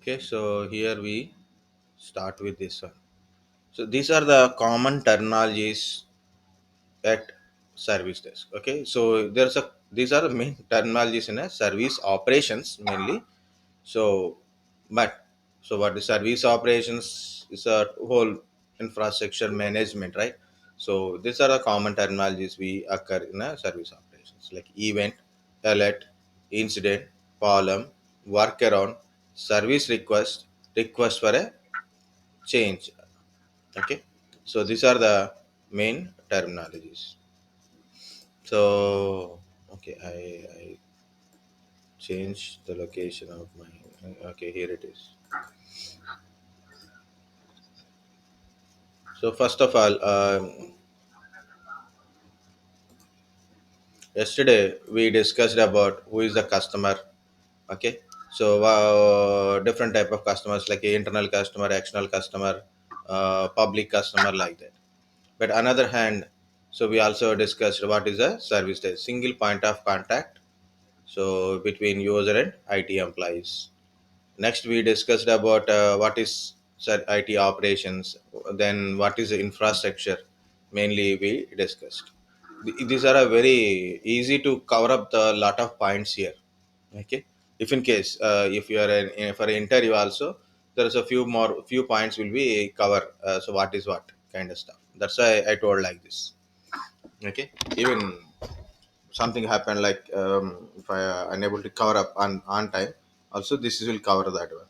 Okay, so here we start with this one. So these are the common terminologies at service desk. Okay, so there's a these are the main terminologies in a service operations mainly. So, but so what is service operations is a whole infrastructure management, right? So these are the common terminologies we occur in a service operations like event, alert, incident, problem, workaround, service request, request for a change. Okay, so these are the main terminologies. So okay, I changed the location of my. Okay, here it is. So first of all, yesterday we discussed about who is the customer. Okay, so different type of customers like internal customer, external customer, public customer, like that. But another hand, so we also discussed what is a service desk, single point of contact. So between user and IT employees. Next, we discussed about what is IT operations. Then, what is the infrastructure? Mainly, we discussed. These are a very easy to cover up the lot of points here. Okay, if in case if you are for an interview also, there is a few points will be cover. So what is what kind of stuff. That's why I told like this. Okay, even something happened like if I unable to cover up on time, also this will cover that one.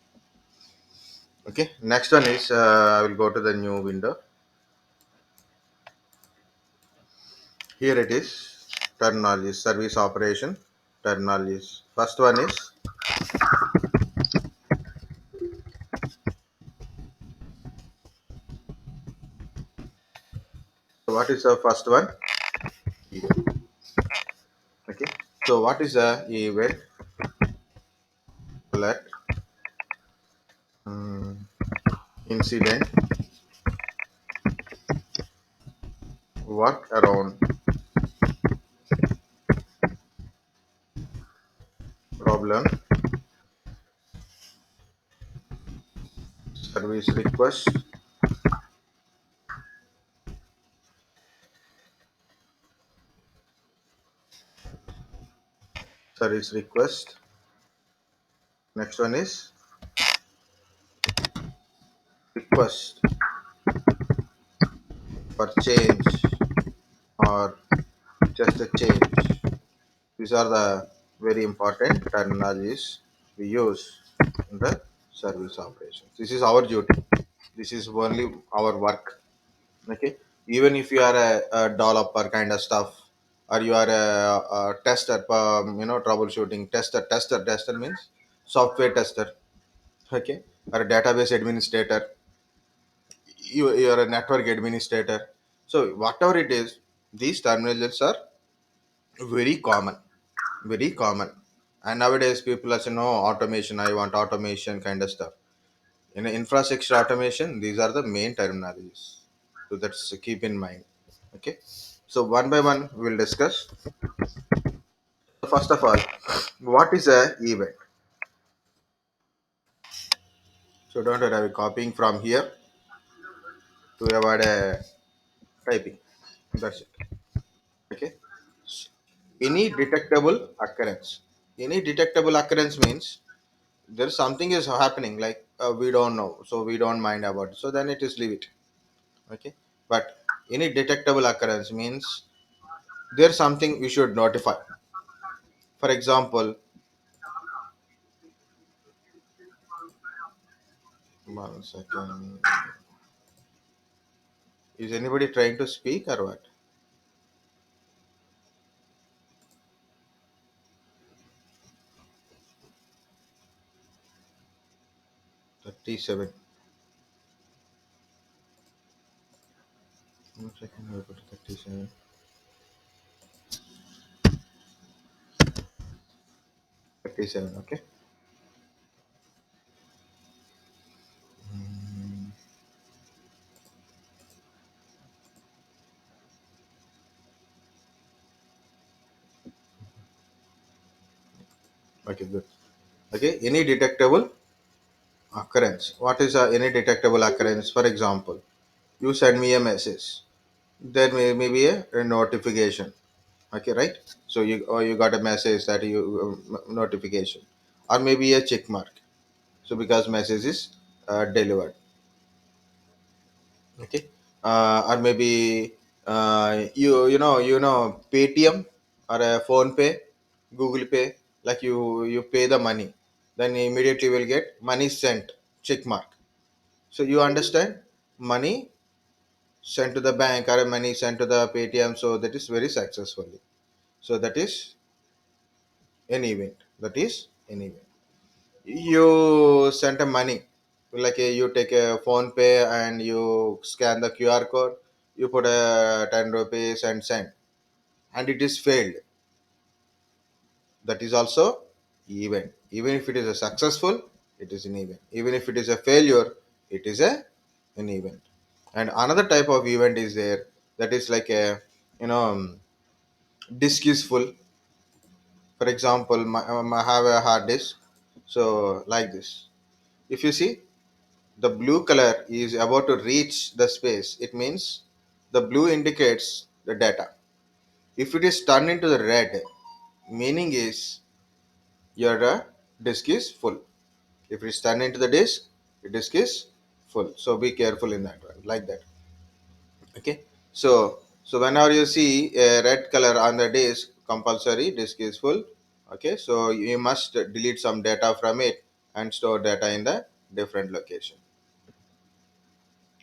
Okay, next one is I will go to the new window. Here it is, terminologies, service operation, terminologies. First one is, what is the first one? Event. Okay, so what is a event? Alert, um, incident, work around, problem, service request, service request. Next one is request for change or just a change. These are the very important terminologies we use in the service operations. This is our duty. This is only our work. Okay. Even if you are a developer kind of stuff, or you are a tester, troubleshooting tester. Tester means software tester. Okay. Or a database administrator. You are a network administrator. So whatever it is, these terminologies are very common, very common. And nowadays people are saying no automation, I want automation kind of stuff. In infrastructure automation, these are the main terminologies, so that's keep in mind. Okay, so one by one we'll discuss. First of all, what is a event? So don't worry, I'll be copying from here to avoid typing. That's it. Okay, any detectable occurrence. Any detectable occurrence means there's something is happening like we don't know, so we don't mind about it, so then it is leave it. Okay, but any detectable occurrence means there's something we should notify. For example, one second, is anybody trying to speak or what? 37. One second, I'll go to 37. 37, okay. Okay, good. Okay, any detectable Occurrence. What is any detectable occurrence? For example, you send me a message. There may be a notification. Okay, right? So you got a message that you notification, or maybe a check mark. So because message is delivered. Okay, or maybe you know Paytm or a Phone Pay, Google Pay. Like you pay the money, then immediately will get money sent check mark. So you understand, money sent to the bank or money sent to the Paytm. So that is very successfully. So that is an event. That is an event. You sent a money, like you take a phone pay and you scan the QR code. You put a 10 rupees and send, and it is failed. That is also event. Even if it is a successful, it is an event. Even if it is a failure, it is an event. And another type of event is there, that is like a, you know um, disk is full. For example, I have a hard disk. So like this, if you see, the blue color is about to reach the space, it means the blue indicates the data. If it is turned into the red, meaning is your disk is full. If it is turned into the disk, the disk is full. So be careful in that one, like that. Okay. So whenever you see a red color on the disk, compulsory disk is full. Okay. So you must delete some data from it and store data in the different location.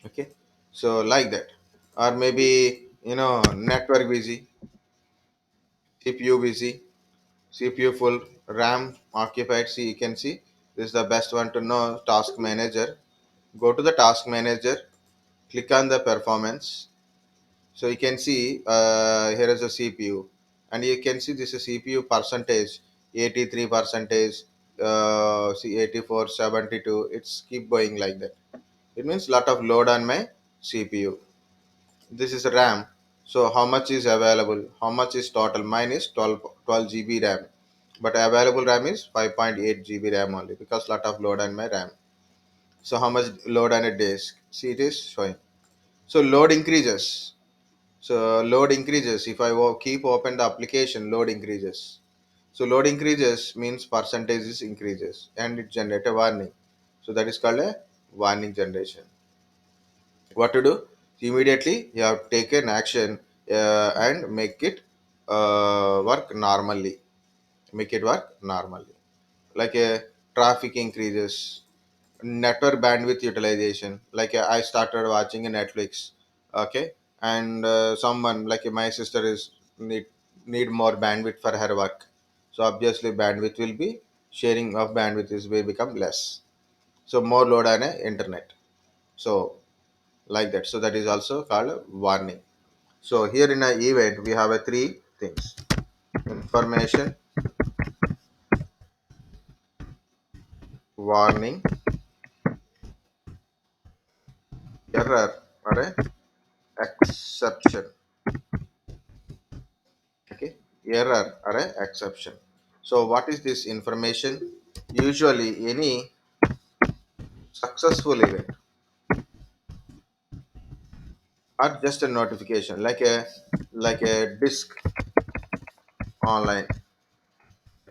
Okay, so like that. Or maybe network busy, CPU busy, CPU full, RAM occupied. See, you can see this is the best one to know. Task manager, go to the task manager, click on the performance. So you can see here is a CPU, and you can see this is CPU percentage, 83 percentage, see 84, 72. It's keep going like that. It means lot of load on my CPU. This is RAM. So how much is available? How much is total? Mine is 12 GB RAM. But available RAM is 5.8 GB RAM only, because lot of load on my RAM. So how much load on a disk? See, it is showing. So load increases. So load increases. If I keep open the application, load increases. So load increases means percentage is increases, and it generate a warning. So that is called a warning generation. What to do? Immediately you have to take an action, and make it work normally. Make it work normally. Like a traffic increases, network bandwidth utilization. Like I started watching a Netflix. Okay, and someone like my sister is need more bandwidth for her work. So obviously bandwidth will be, sharing of bandwidth is will become less. So more load on a internet. So like that. So that is also called a warning. So here in an event we have a three things: information, warning, error, or a exception. Okay, error or a exception. So what is this information? Usually any successful event, or just a notification, like a disk online.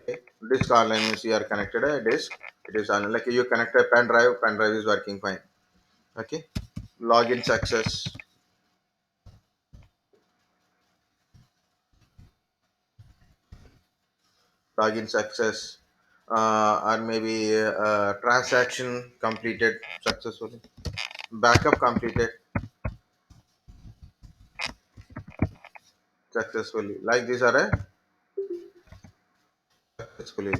Okay, disk online means you are connected a disk. It is on, like you connect a pen drive is working fine. Okay, login success, login success, or maybe transaction completed successfully, backup completed successfully. Like these are a successfully.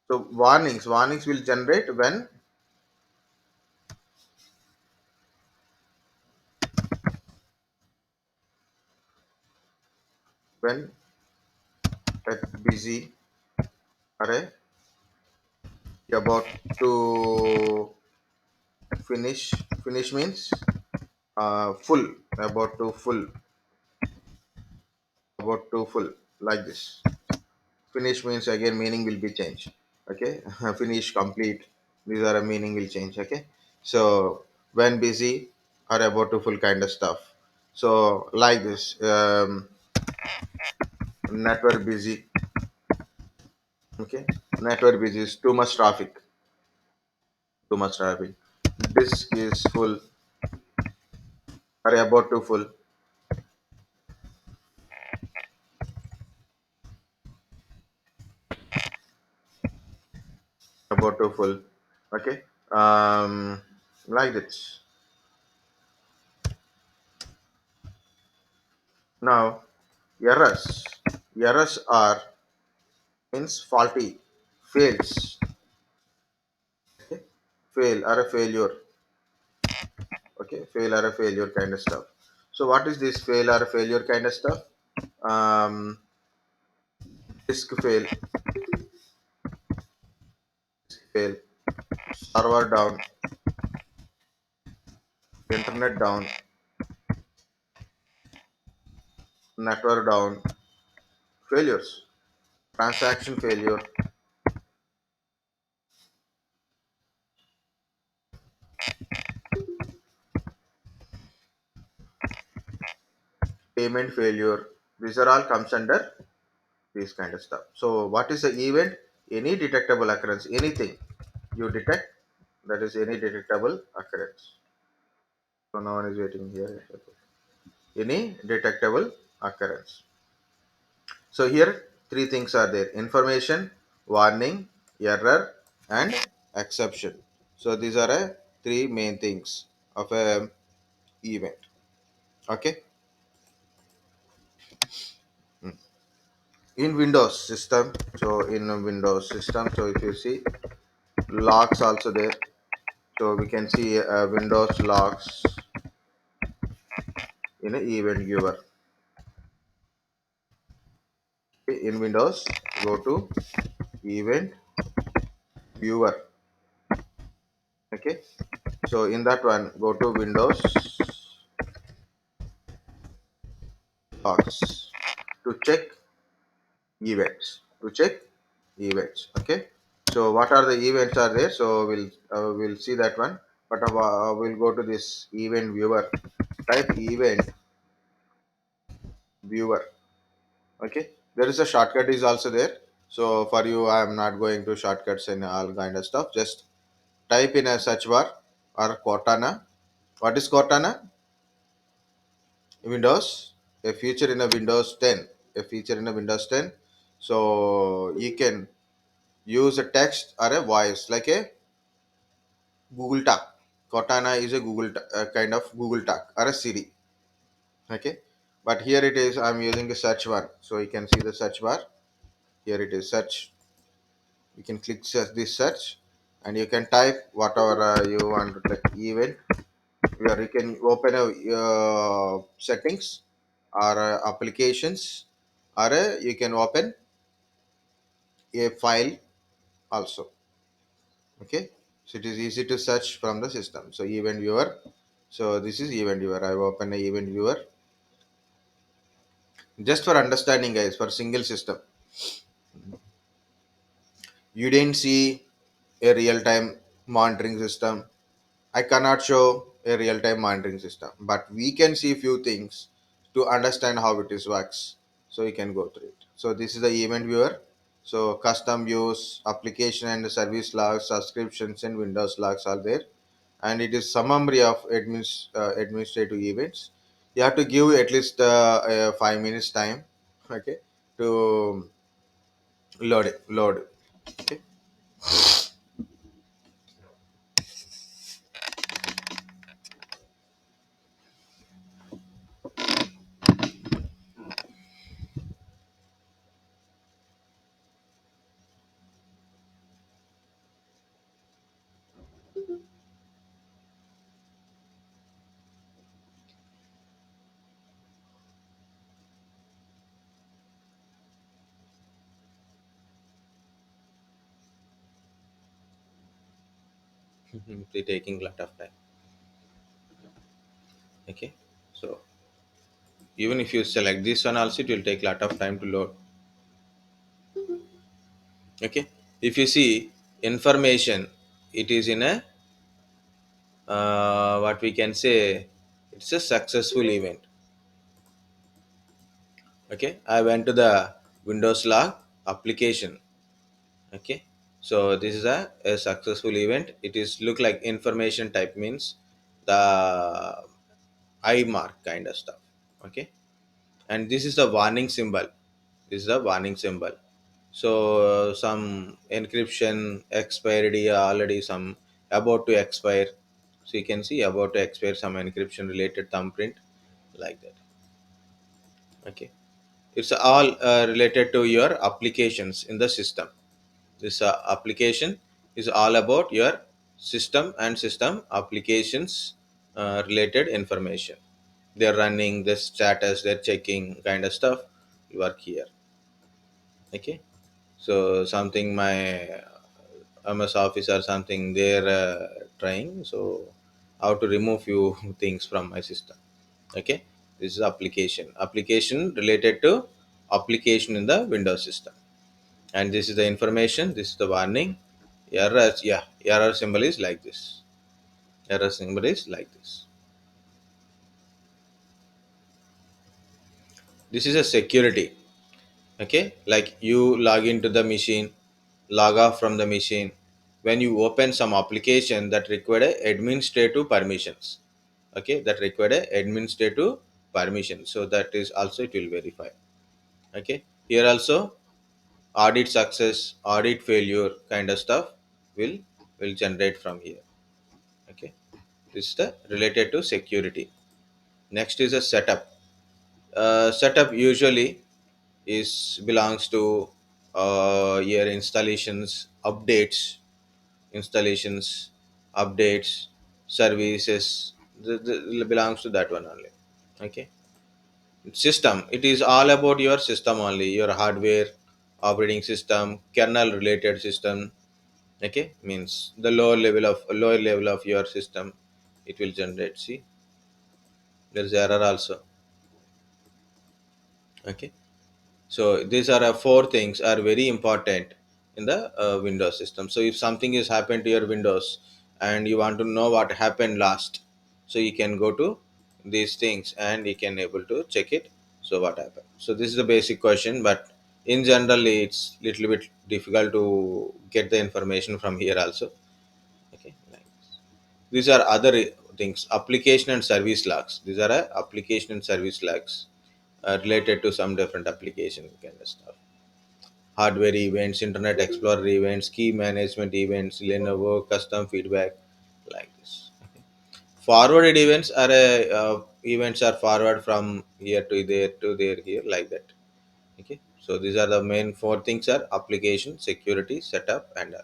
So warnings will generate when at busy array about to finish. Finish means full, about to full, about to full, like this. Finish means again meaning will be changed. Okay, finish, complete, these are a meaning will change. Okay, so when busy or about to full kind of stuff. So like this, network busy. Okay, network busy is too much traffic, too much traffic. Disk is full or about to full, about to full. Okay, like this. Now errors are means faulty, fails. Okay, fail or a failure. Okay, fail or a failure kind of stuff. So what is this fail or a failure kind of stuff? um Disk fail, fail, server down, internet down, network down, failures, transaction failure, payment failure. These are all comes under this kind of stuff. So what is the event? Any detectable occurrence, anything you detect, that is any detectable occurrence. So no one is waiting here. Any detectable occurrence. So here three things are there: information, warning, error, and exception. So these are three main things of a event. Okay. In Windows system, so in a Windows system, so if you see logs also there, so we can see Windows logs in an event viewer. Okay, in Windows, go to event viewer. Okay, so in that one, go to Windows logs to check events. To check events. Okay, so what are the events are there? So we'll see that one. But we'll go to this event viewer. Type event viewer. Okay, there is a shortcut is also there. So for you, I am not going to shortcuts and all kind of stuff. Just type in a search bar or Cortana. What is Cortana? Windows, a feature in a Windows 10, a feature in a Windows 10. So you can use a text or a voice like a Google Talk. Cortana is a kind of Google Talk or a Siri. Okay, but here it is. I'm using a search bar, so you can see the search bar. Here it is search. You can click search this search, and you can type whatever you want to like event. Where you can open a settings or applications, or you can open a file also. Okay, so it is easy to search from the system. So event viewer. So this is event viewer. I open a event viewer just for understanding, guys. For single system, you didn't see a real time monitoring system. I cannot show a real time monitoring system, but we can see few things to understand how it is works. So you can go through it. So this is the event viewer. So custom views, application and service logs, subscriptions and Windows logs are there, and it is summary of administrative events. You have to give at least 5 minutes time, okay, to load it. Load. Okay. It's taking a lot of time. Okay. So even if you select this one also, it will take a lot of time to load. Okay. If you see information, it is in a what we can say, it's a successful event. Okay, I went to the Windows log application. Okay, so this is a successful event. It is look like information type, means the I mark kind of stuff. Okay, and this is the warning symbol. This is the warning symbol. So some encryption expiry already, some about to expire. So you can see about to expire, some encryption related thumbprint, like that. Okay, it's all related to your applications in the system. This application is all about your system and system applications related information. They're running the status, they're checking kind of stuff, you work here. Okay, so something my MS Office or something they're trying, so how to remove few things from my system. Okay, this is application related to application in the Windows system. And this is the information, this is the warning. Error, yeah, error symbol is like this. Error symbol is like this. This is a security. Okay, like you log into the machine, log off from the machine. When you open some application that require a administrative permissions, okay, that require a administrative permission, so that is also it will verify. Okay, here also audit success, audit failure kind of stuff will generate from here. Okay, this is the related to security. Next is a setup. Setup usually is belongs to your installations, updates, services. Belongs to that one only. Okay, system. It is all about your system only. Your hardware, operating system, kernel related system. Okay, means the lower level of your system, it will generate. See, there is error also. Okay, so these are four things are very important in the Windows system. So if something is happened to your Windows and you want to know what happened last, so you can go to these things and you can able to check it. So what happened? So this is the basic question, but in generally it's little bit difficult to get the information from here also. Okay, like this. These are other things, application and service logs. These are application and service logs related to some different application kind of stuff. Hardware events, Internet Explorer events, key management events, Lenovo custom feedback, like this. Forwarded events are events are forward from here to there to there here, like that. Okay, so these are the main four things are application, security, setup, and all.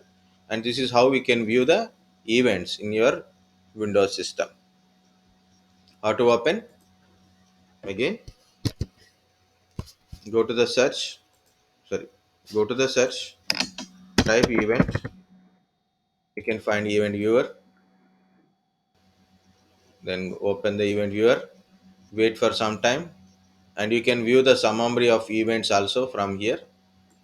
And this is how we can view the events in your Windows system. How to open? Again, go to the search. Sorry, go to the search. Type event. You can find event viewer. Then open the event viewer. Wait for some time, and you can view the summary of events also from here.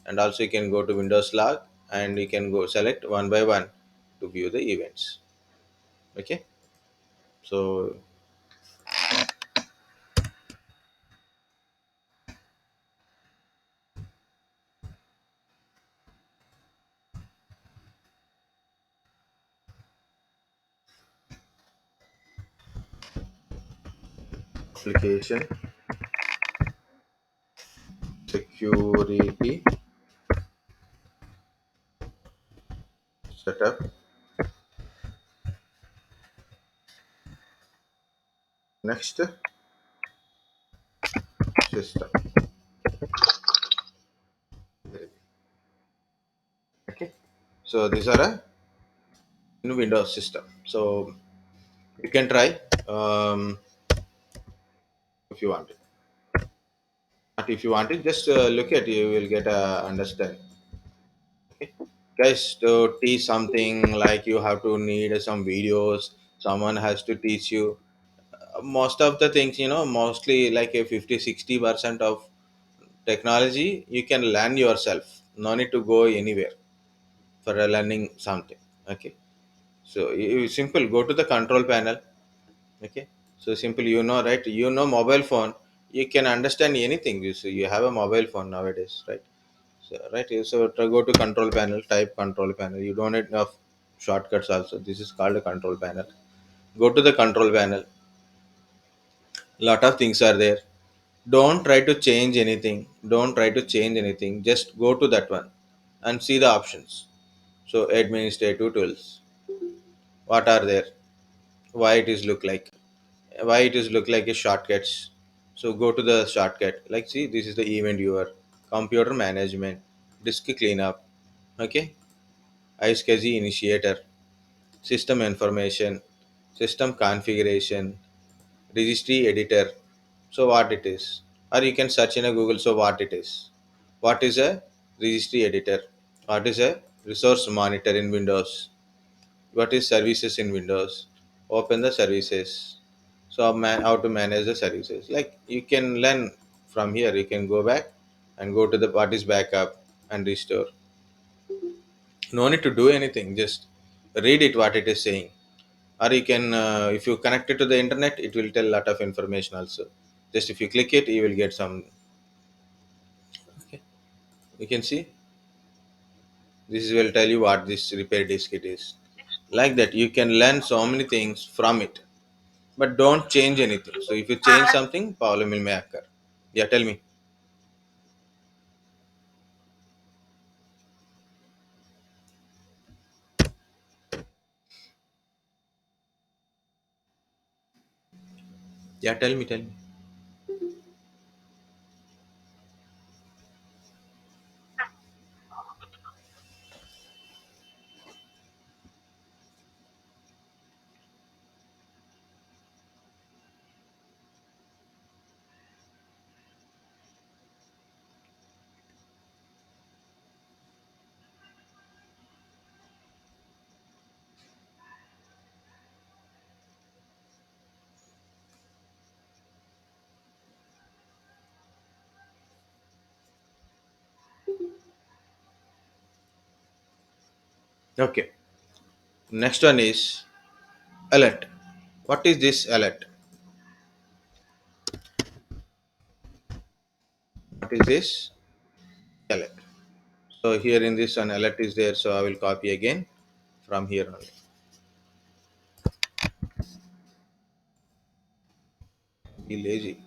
And also you can go to Windows log and you can go select one by one to view the events. Okay, so application, security, setup. Next, system. Okay, so these are a in Windows system. So you can try if you want it. But if you want it, just look at you will get a understand. Okay, guys, to teach something like you have to need some videos. Someone has to teach you. Most of the things, mostly like a 50-60% of technology you can learn yourself. No need to go anywhere. for learning something. Okay, so you simple go to the control panel. Okay, so simple, you know, right? You know, mobile phone, you can understand anything. You see, you have a mobile phone nowadays, right? So, right, so to go to control panel, type control panel. You don't need enough shortcuts also. This is called a control panel. Go to the control panel. Lot of things are there. Don't try to change anything. Don't try to change anything. Just go to that one and see the options. So administrative tools. What are there? Why it is look like? Why it is look like a shortcuts? So go to the shortcut. Like see, this is the event viewer, computer management, disk cleanup. Okay, iSCSI initiator, system information, system configuration, registry editor. So what it is? Or you can search in a Google. So what it is? What is a registry editor? What is a resource monitor in Windows? What is services in Windows? Open the services. So how to manage the services? Like you can learn from here. You can go back and go to the what is backup and restore. No need to do anything. Just read it what it is saying. Or you can, if you connect it to the internet, it will tell a lot of information also. Just if you click it, you will get some. Okay, you can see this will tell you what this repair disk it is. Like that, you can learn so many things from it, but don't change anything. So if you change something, problem will may occur. Yeah, tell me. Yeah, tell me, tell me. Okay, next one is alert. What is this alert? What is this alert? So here in this, an alert is there, so I will copy again from here only. Be lazy.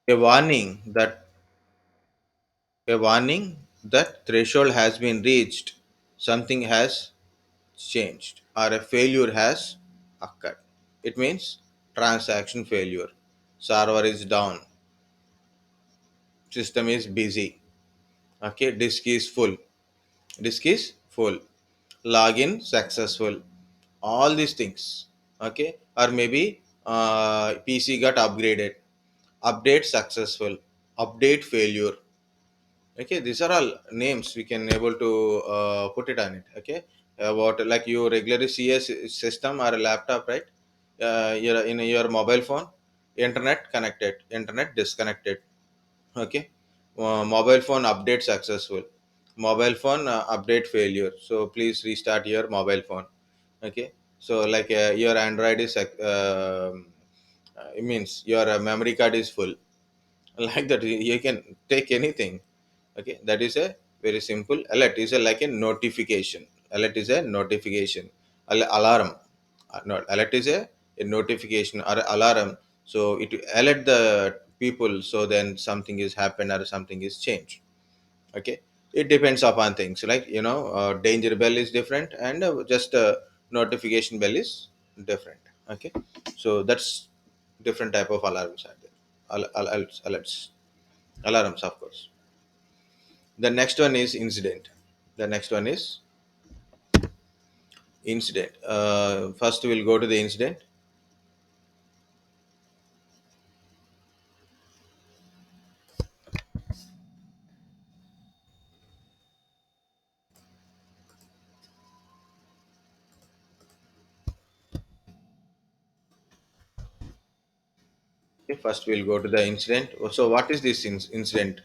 A warning that a warning that threshold has been reached, something has changed, or a failure has occurred. It means transaction failure, server is down, system is busy. Okay, disk is full. Disk is full. Login successful. All these things. Okay, or maybe PC got upgraded. Update successful. Update failure. Okay, these are all names we can able to put it on it. Okay, what like you regularly see a system or a laptop, right? You're in your mobile phone, internet connected, internet disconnected. Okay, mobile phone update successful, mobile phone update failure, so please restart your mobile phone. Okay, so like your Android is it means your memory card is full. Like that, you can take anything. Okay, that is a very simple. Alert is a like a notification. Alert is a notification. Alarm. No, alert is a notification or alarm. So it alert the people, so then something is happened or something is changed. Okay, it depends upon things like, you know, danger bell is different, and just notification bell is different. Okay, so that's different type of alarms are there. Alerts, alarms, of course. The next one is incident. The next one is incident. First we'll go to the incident. Okay, first we'll go to the incident. So what is this incident?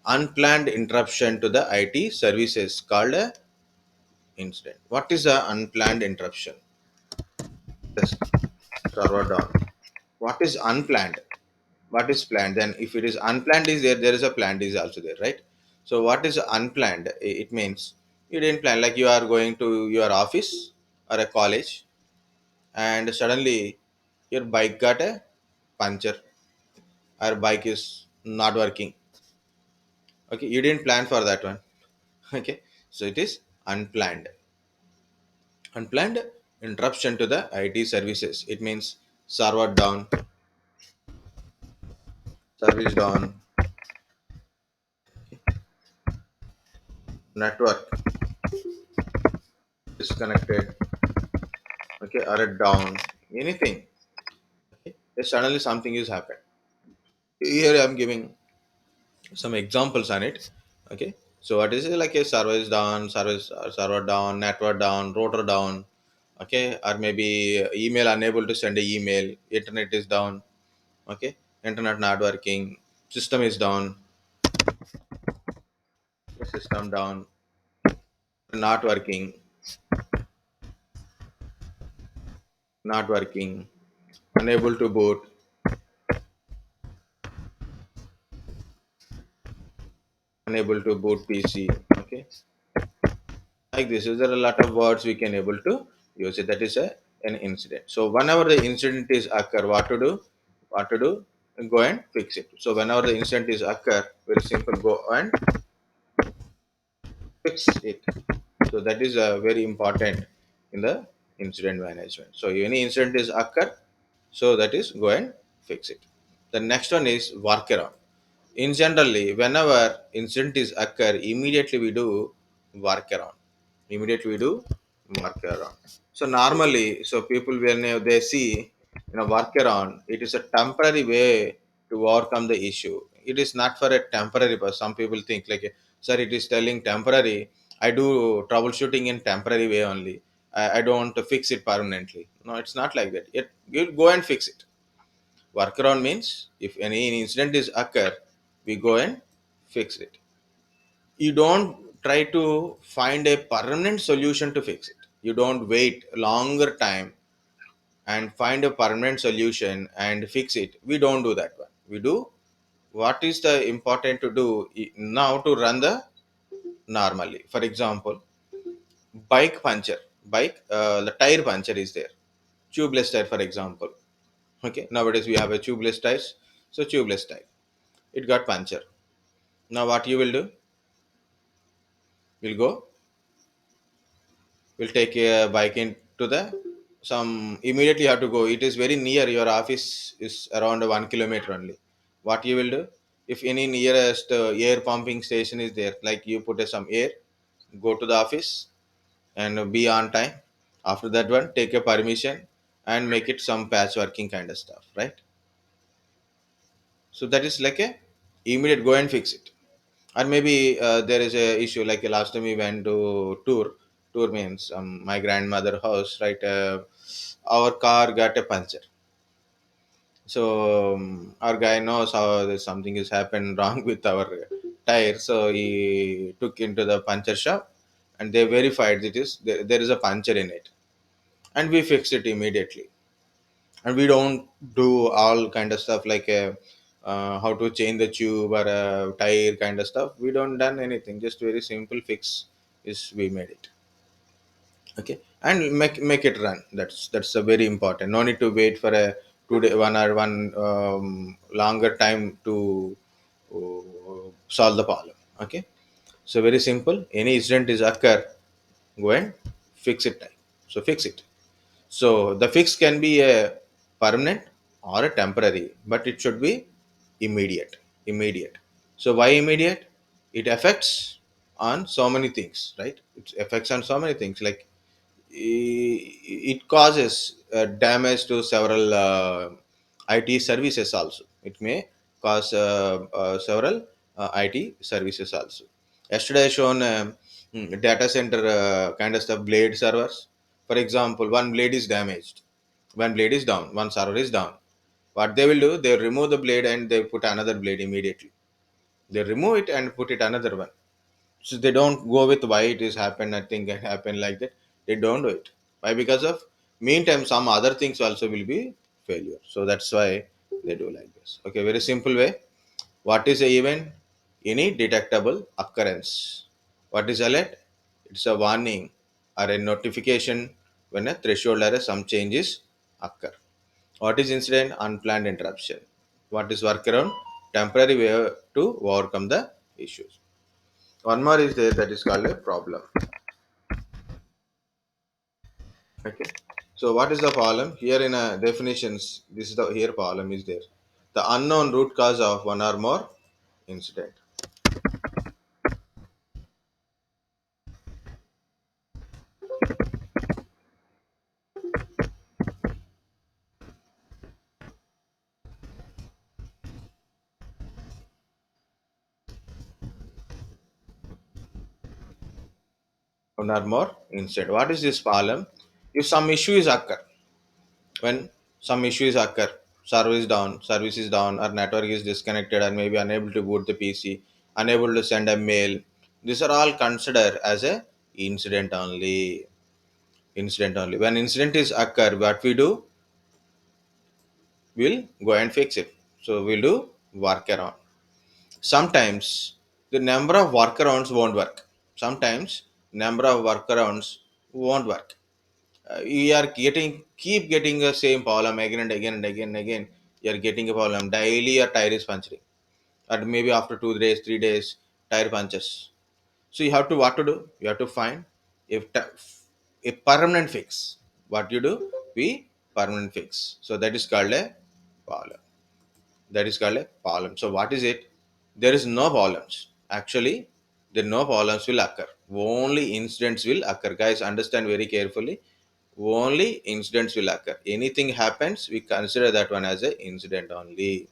unplanned interruption to the IT services called a incident. What is a unplanned interruption? Just server down. What is unplanned? What is planned? Then if it is unplanned is there, there is a planned is also there, right? So what is unplanned? It means you didn't plan, like you are going to your office or a college, and suddenly your bike got a puncture, or bike is not working. Okay, you didn't plan for that one. Okay, so it is unplanned. Unplanned interruption to the IT services. It means server down, service down, network disconnected, okay, or a down, anything. Okay, then suddenly something is happened. Here I am giving some examples on it. Okay, so what is it, like a service down, server down, network down, router down. Okay, or maybe email unable to send a email, internet is down. Okay, internet not working, system is down, system down, not working, not working, unable to boot, unable to boot PC. Okay, like this is there a lot of words we can able to use it. That is an incident. So whenever the incident is occur, what to do, go and fix it. So whenever the incident is occur, very simple, go and fix it. So that is very important in the incident management. So any incident is occur, so that is go and fix it. The next one is workaround. In generally, whenever incident is occur, immediately we do workaround. Immediately we do workaround. So normally, so people when they see, workaround, it is a temporary way to overcome the issue. It is not for a temporary, but some people think like, sir, it is telling temporary. I do troubleshooting in temporary way only. I don't fix it permanently. No, it's not like that. You go and fix it. Workaround means if any incident is occur, we go and fix it. You don't try to find a permanent solution to fix it. You don't wait a longer time and find a permanent solution and fix it. We don't do that one. We do what is the important to do now to run the normally. For example, bike puncture, bike the tire puncture is there. Tubeless tire, for example. Okay, nowadays we have a tubeless tires. So tubeless tire, it got puncture. Now what you will do? You'll go, will take a bike into the some, immediately you have to go. It is very near. Your office is around 1 kilometer only. What you will do? If any nearest air pumping station is there, like you put some air, go to the office and be on time. After that one, take a permission and make it some patchworking kind of stuff, right? So that is like a immediate go and fix it. Or maybe there is a issue like last time we went to tour means my grandmother house, right? Our car got a puncture. So our guy knows how there's something is happened wrong with our tire, so he took into the puncture shop and they verified it is there is a puncture in it, and we fixed it immediately. And we don't do all kind of stuff like how to change the tube or a tire kind of stuff. We don't done anything, just very simple fix is we made it. Okay, and make it run. That's a very important. No need to wait for a 2 day, 1 hour, one longer time to solve the problem. Okay, so very simple. Any incident is occur, go and fix it time. So fix it. So the fix can be a permanent or a temporary, but it should be immediate. Immediate. So why immediate? It affects on so many things, right? It affects on so many things, like it causes damage to several IT services also. It may cause several IT services also. Yesterday I shown data center kind of stuff, blade servers. For example, one blade is damaged, one blade is down, one server is down. What they will do, they will remove the blade and they put another blade immediately. They remove it and put it another one. So they don't go with why it is happened, I think it happened like that. They don't do it. Why? Because of meantime some other things also will be failure. So that's why they do like this. Okay, very simple way. What is a event? Any detectable occurrence. What is alert? It's a warning or a notification when a threshold or some changes occur. What is incident? Unplanned interruption. What is workaround? Temporary way to overcome the issues. One more is there, that is called a problem. Okay. So what is the problem? Here in a definitions, this is the here problem is there. The unknown root cause of one or more incident. One or more incident. What is this problem? If some issues occur, when some issues occur, service is down, or network is disconnected, or maybe unable to boot the PC, unable to send a mail. These are all considered as a incident only. Incident only. When incident is occur, what we do? We'll go and fix it. So we'll do workaround. Sometimes the number of workarounds won't work. Sometimes number of workarounds won't work. You are keep getting the same problem again and again and again and again. You are getting a problem daily. Your tire is puncturing, or maybe after 2 days, 3 days, tire punches. So you have to what to do? You have to find if a permanent fix. What you do? We permanent fix. So that is called a problem. That is called a problem. So what is it? There is no problems. Actually, the no problems will occur. Only incidents will occur. Guys, understand very carefully. Only incidents will occur. Anything happens, we consider that one as an incident only.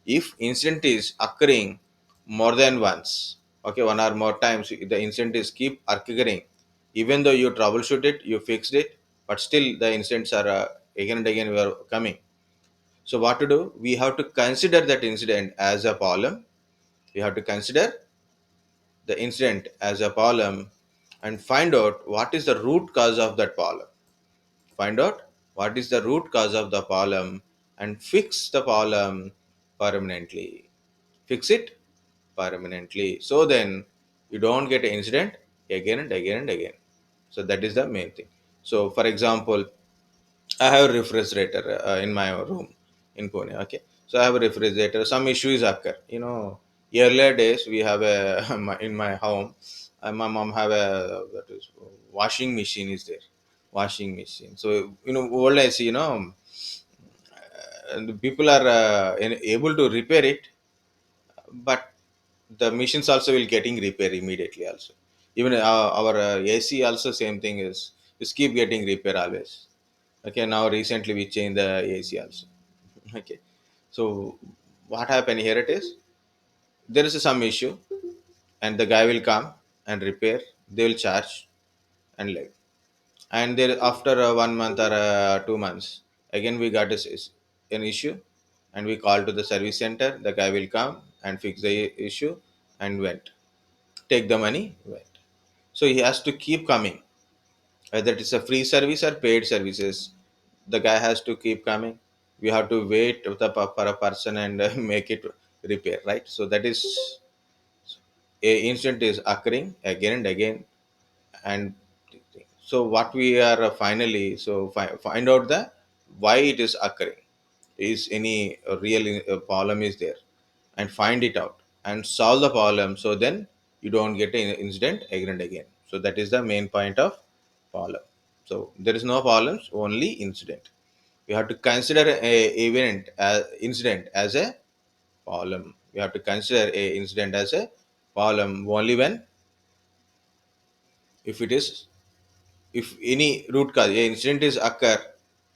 If incident is occurring more than once, okay, one or more times, the incident is keep occurring. Even though you troubleshoot it, you fixed it, but still the incidents are again and again were coming. So what to do? We have to consider that incident as a problem. We have to consider the incident as a problem and find out what is the root cause of that problem. Find out what is the root cause of the problem and fix the problem permanently. Fix it permanently. So then you don't get an incident again and again and again. So that is the main thing. So for example, I have a refrigerator in my room in Pune. Okay, so I have a refrigerator. Some issues occur. Earlier days we have a in my home. My mom have a that is washing machine is there, washing machine. So old days, and the people are able to repair it, but the machines also will getting repair immediately. Also, even our AC also same thing is keep getting repair always. Okay, now recently we changed the AC also. Okay, so what happened here? It is there is some issue, and the guy will come and repair. They will charge and like, and there after 1 month or 2 months, again we got an issue, and we call to the service center. The guy will come and fix the issue and went, take the money, went. So he has to keep coming, whether it is a free service or paid services. The guy has to keep coming. We have to wait for a person and make it repair, right? So that is a incident is occurring again and again. And so what we are finally, so find out the why it is occurring. Is any real problem is there, and find it out and solve the problem. So then you don't get an incident again and again. So that is the main point of problem. So there is no problems, only incident. We have to consider a event as incident as a problem. We have to consider a incident as a problem only when, if it is, if any root cause a incident is occur,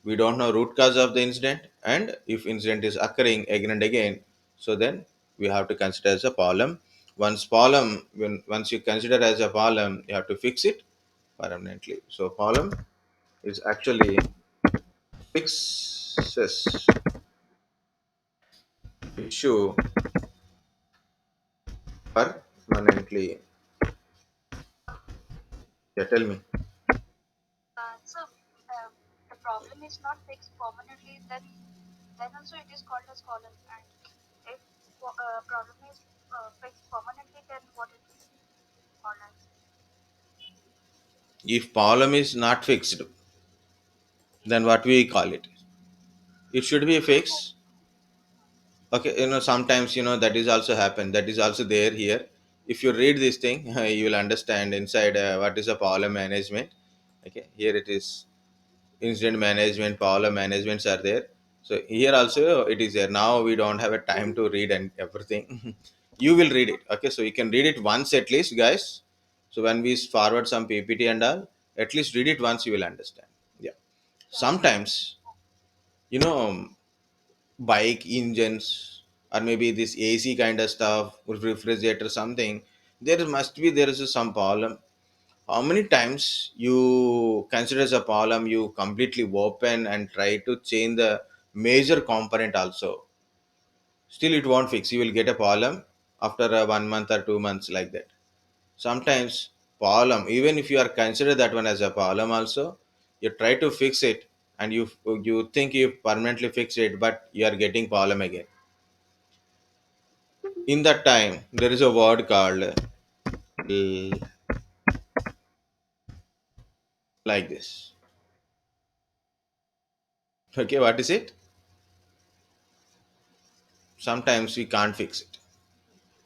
we don't know root cause of the incident, and if incident is occurring again and again, so then we have to consider as a problem. Once you consider as a problem, you have to fix it permanently. So problem is actually fixes issue permanently. Yeah, tell me. If problem is not fixed, then what we call it? It should be fixed. Okay, sometimes that is also happen. That is also there here. If you read this thing, you will understand inside what is a problem management. Okay, here it is. Incident management, problem managements are there. So here also it is there. Now we don't have a time to read and everything. You will read it. Okay, so you can read it once at least, guys. So when we forward some PPT and all, at least read it once, you will understand. Yeah. Sometimes, you know, bike engines or maybe this AC kind of stuff, refrigerator, something, there is some problem. How many times you consider as a problem, you completely open and try to change the major component also, still it won't fix. You will get a problem after 1 month or 2 months, like that. Sometimes problem, even if you are consider that one as a problem also, you try to fix it, and you think you permanently fix it, but you are getting problem again. In that time, there is a word called like this. Okay, what is it? Sometimes we can't fix it,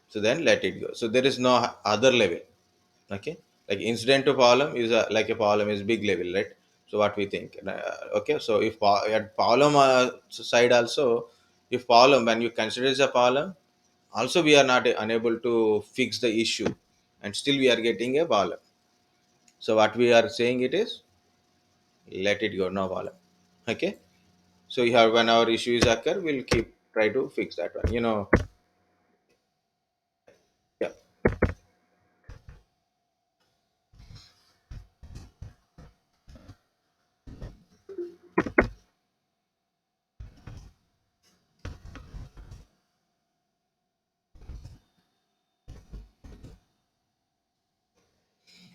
so then let it go. So there is no other level. Okay, like incident to problem is like a problem is big level, right? So what we think, okay, so if at problem side also, if problem, when you consider as a problem, also we are not unable to fix the issue, and still we are getting a problem. So what we are saying it is, let it go, no problem. Okay, so you have, when our issues occur, we'll keep try to fix that one, yeah.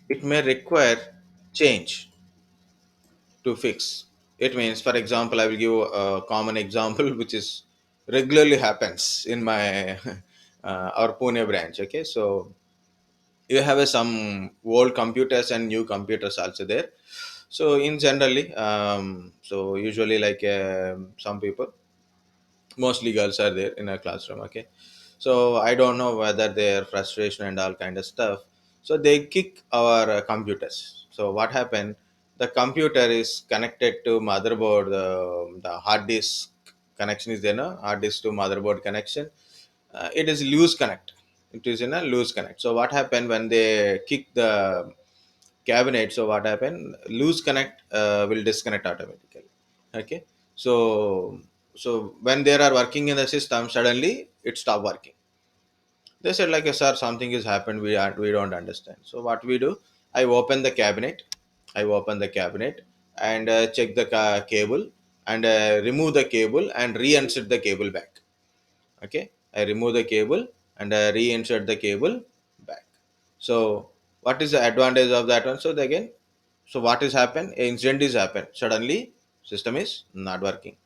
It may require change to fix. It means, for example, I will give a common example which is regularly happens in my our Pune branch. Okay, so you have some old computers and new computers also there. So in generally, so usually like some people, mostly girls are there in a classroom. Okay, so I don't know whether their frustration and all kind of stuff, so they kick our computers. So what happened, the computer is connected to motherboard, the hard disk connection is there, no hard disk to motherboard connection, it is loose connect, it is in a loose connect. So what happened when they kick the cabinet, so what happened, loose connect will disconnect automatically. Okay, so when they are working in the system, suddenly it stop working. They said like, sir, something has happened, we don't understand. So what we do, I open the cabinet and check the cable, and remove the cable and reinsert the cable back. Okay, I remove the cable and reinsert the cable back. So what is the advantage of that one? So again, so what is happened, a incident is happened, suddenly system is not working.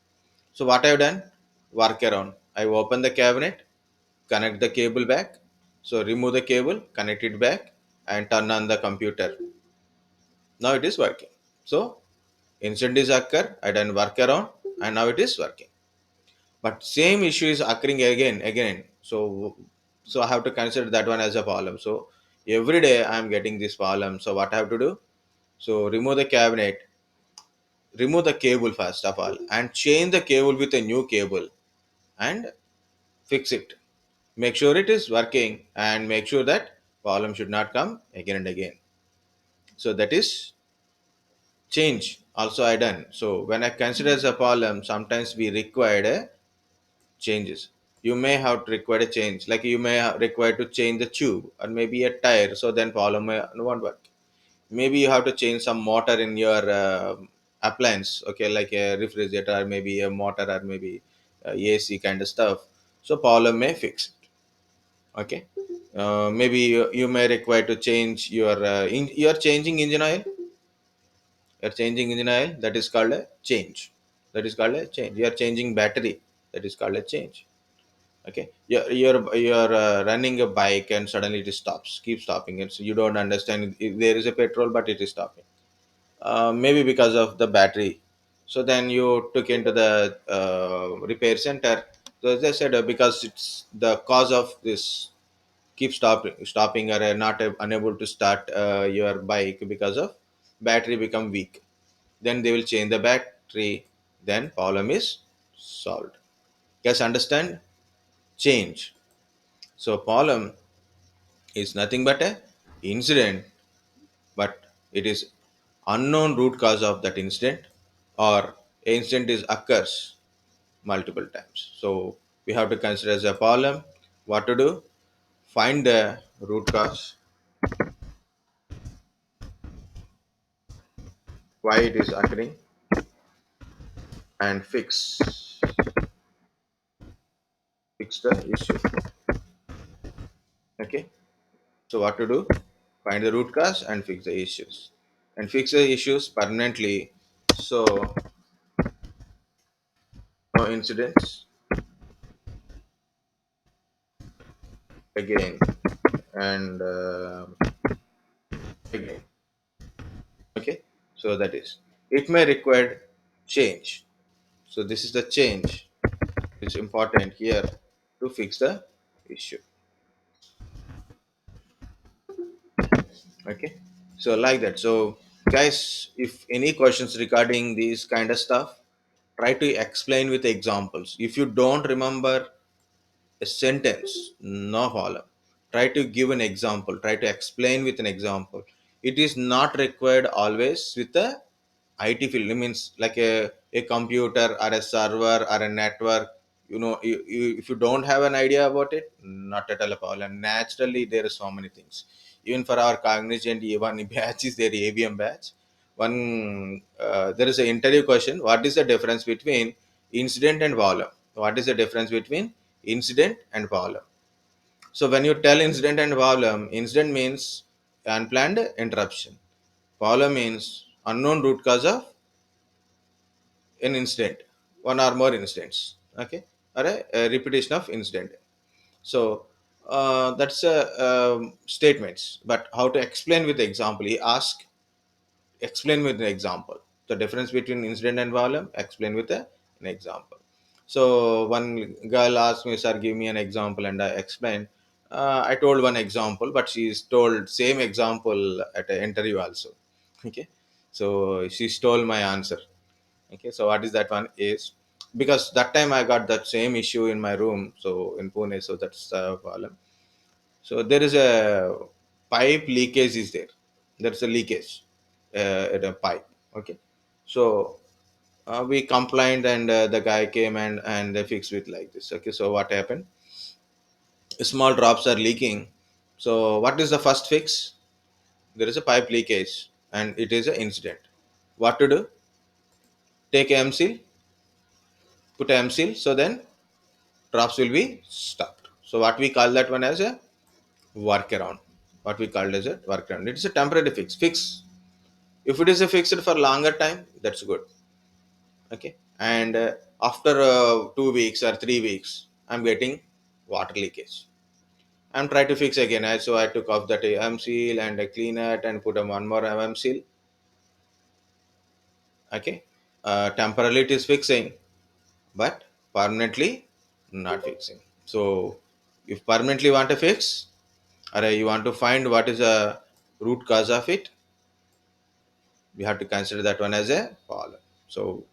So what I've done, workaround, I open the cabinet, connect the cable back, so remove the cable, connect it back, and turn on the computer. Now it is working. So incident is occur, I done workaround, and now it is working. But same issue is occurring again. So I have to consider that one as a problem. So every day I am getting this problem. So what I have to do, so remove the cabinet, remove the cable first of all, and change the cable with a new cable, and fix it, make sure it is working, and make sure that problem should not come again and again. So that is change also I done. So when I consider as a problem, sometimes we required a changes. You may have to require a change, like you may have require to change the tube or maybe a tire, so then problem may won't work. Maybe you have to change some motor in your appliance, okay, like a refrigerator or maybe a motor or maybe AC kind of stuff, so problem may fix it. Okay, maybe you may require to change your you're changing engine oil. You're changing engine oil, that is called a change. That is called a change. You're changing battery, that is called a change. Okay, you're running a bike and suddenly it stops, keep stopping it, so you don't understand there is a petrol but it is stopping, maybe because of the battery. So then you took into the repair center. So they said because it's the cause of this, keep stopping or not unable to start your bike because of battery become weak. Then they will change the battery, then problem is solved. Guys, understand? Change. So problem is nothing but a incident, but it is unknown root cause of that incident, or incident is occurs multiple times. So we have to consider as a problem. What to do? Find the root cause, why it is occurring, and fix the issue. Okay. So what to do? Find the root cause and fix the issues, and fix the issues permanently. So no incidents again and again. Okay, so that is, it may require change. So this is the change which is important here to fix the issue. Okay, so like that. So guys, if any questions regarding these kind of stuff, try to explain with examples. If you don't remember a sentence, no problem. Try to give an example, try to explain with an example. It is not required always with the IT field. It means like a computer or a server or a network. If you don't have an idea about it, not at all a problem. Naturally, there are so many things. Even for our cognizant, even batch is there, ABM batch. One there is an interview question. What is the difference between incident and volume? What is the difference between incident and volume? So when you tell incident and volume, incident means unplanned interruption. Volume means unknown root cause of an incident, one or more incidents. Okay, or a repetition of incident. So that's statements. But how to explain with example? He ask, explain with an example. The difference between incident and volume, explain with an example. So one girl asked me, sir, give me an example, and I explained. I told one example, but she's told same example at an interview also. Okay, so she stole my answer. Okay, so what is that one is, because that time I got that same issue in my room, so in Pune, so that's the problem. So there is a pipe leakage is there. There's a leakage at a pipe. Okay. So we complained and the guy came and they fixed it like this. Okay. So what happened? Small drops are leaking. So what is the first fix? There is a pipe leakage and it is an incident. What to do? Take a M seal, put a M seal. So then drops will be stopped. So what we call that one as a workaround. What we called as a workaround. It is a temporary fix. Fix. If it is a fixed for longer time, that's good. Okay, and after 2 weeks or 3 weeks, I'm getting water leakage. I'm trying to fix again. So I took off that M seal and I clean it and put a one more M seal. Okay, temporarily it is fixing, but permanently not fixing. So if permanently want to fix, or you want to find what is the root cause of it, we have to consider that one as a problem. So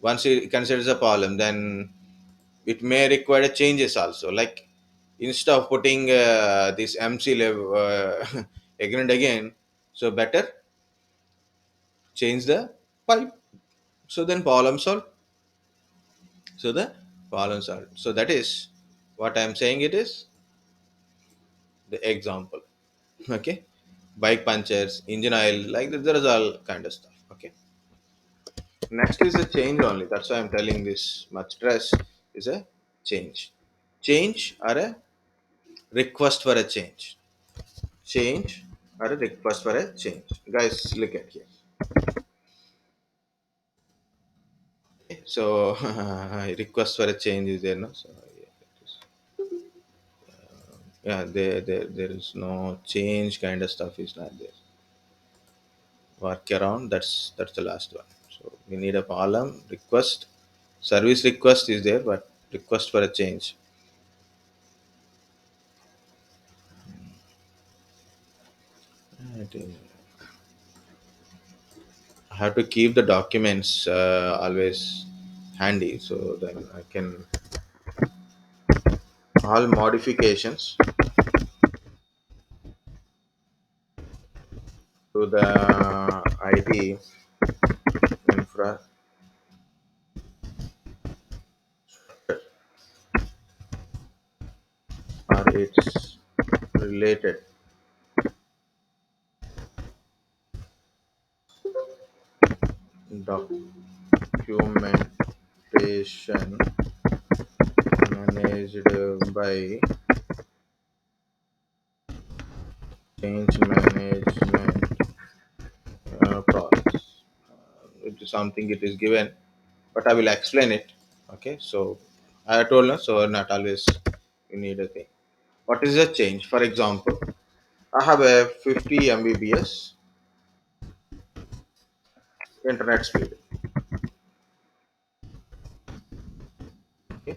once it considers a problem, then it may require changes also. Like instead of putting this MC level again and again, so better change the pipe. So then problem solved. So the problem solved. So that is what I am saying. It is the example. Okay, bike punctures, engine oil, like that, there is all kind of stuff. Okay. Next is a change only. That's why I'm telling this much stress is a change. Change or a request for a change or a request for a change. Guys, look at here. Okay, so request for a change is there, no? So yeah, there is no change kind of stuff is not there. Work around, that's the last one. So we need a column request. Service request is there, but request for a change. I have to keep the documents always handy, so then I can all modifications to the ID infra or its related documentation managed by change management process. It is something it is given, but I will explain it. Okay, so I told you, so not always you need a thing. What is the change? For example, I have a 50 Mbps internet speed. Okay,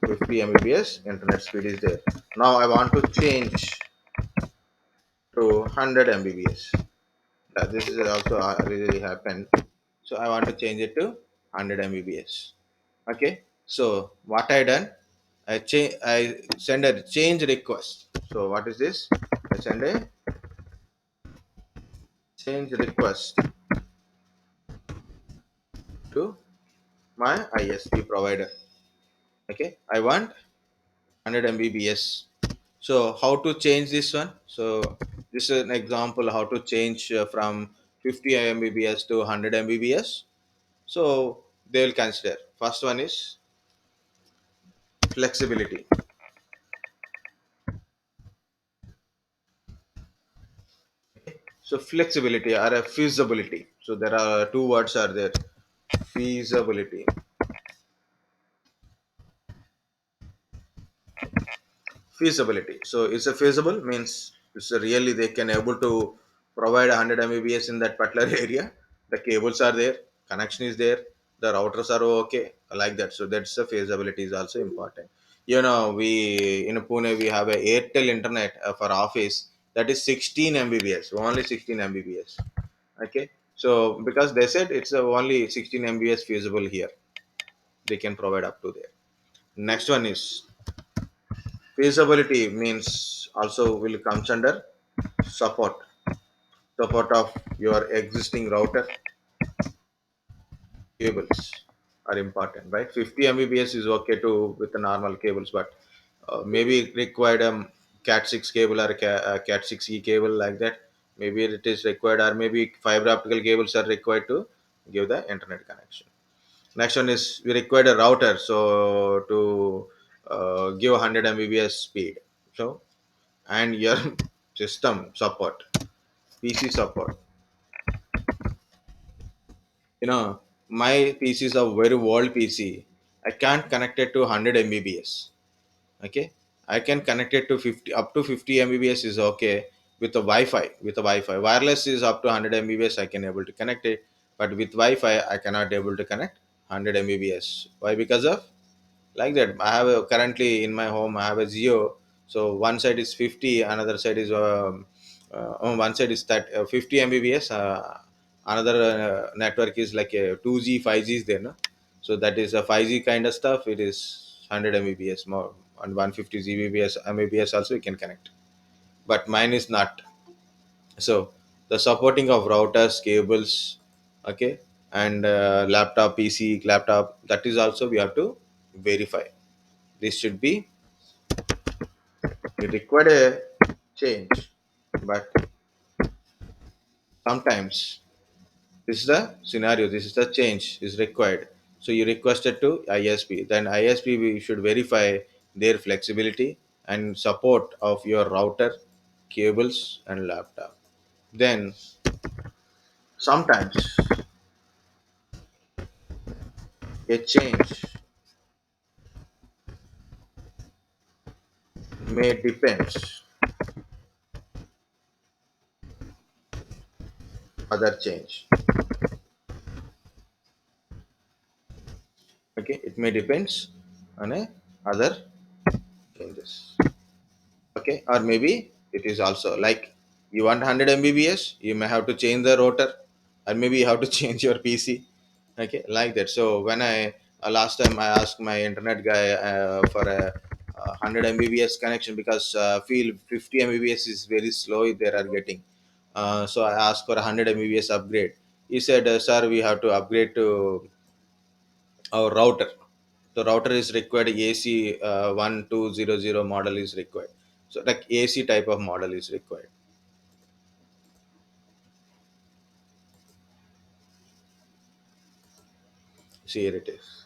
50 Mbps internet speed is there. Now I want to change to 100 Mbps. This is also really happened. So I want to change it to 100 Mbps. Okay, so what I done, I send a change request. So what is this? I send a change request to my ISP provider. Okay, I want 100 Mbps. So how to change this one? So this is an example how to change from 50 Mbps to 100 Mbps. So they will consider. First one is flexibility. So flexibility or a feasibility. So there are two words are there. Feasibility. Feasibility. So it's a feasible means it's a really they can able to provide 100 Mbps in that particular area. The cables are there, connection is there, the routers are okay, like that. So that's the feasibility is also important. You know, we in Pune we have a Airtel internet for office that is 16 Mbps, only 16 Mbps. Okay, so because they said it's only 16 Mbps feasible here, they can provide up to there. Next one is feasibility means also will comes under support of your existing router cables are important, right? 50 Mbps is okay to with the normal cables, but maybe required cat 6 cable or cat 6e cable like that. Maybe it is required, or maybe fiber optical cables are required to give the internet connection. Next one is we required a router, so to give 100 Mbps speed. So and your system support, PC support. You know, my PC is a very old PC. I can't connect it to 100 Mbps. Okay, I can connect it to 50 up to 50 Mbps is okay with the Wi-Fi. With the Wi-Fi, wireless is up to 100 Mbps. I can able to connect it, but with Wi-Fi, I cannot able to connect 100 Mbps. Why? Because of like that. I have currently in my home I have a Zio. So one side is 50, another side is on one side is that 50 Mbps, another network is like a 2G 5G is there, no? So that is a 5G kind of stuff, it is 100 Mbps more, and 150 Gbps Mbps also you can connect, but mine is not. So the supporting of routers, cables, okay, and laptop, PC, laptop, that is also we have to verify. This should be it required a change, but sometimes this is the scenario. This is the change is required. So you requested to ISP. Then ISP we should verify their flexibility. and support of your router, cables, and laptop. Then sometimes a change may depends other change. Okay, it may depends on a other changes. Okay, or maybe it is also like you want 100 mbps, you may have to change the router, or maybe you have to change your pc. Okay, like that. So when I last time I asked my internet guy for a 100 mbps connection, because feel 50 mbps is very slow they are getting. So I asked for a 100 mbps upgrade. He said, sir, we have to upgrade to our router. The router is required AC 1200 model is required. So like AC type of model is required. See, here it is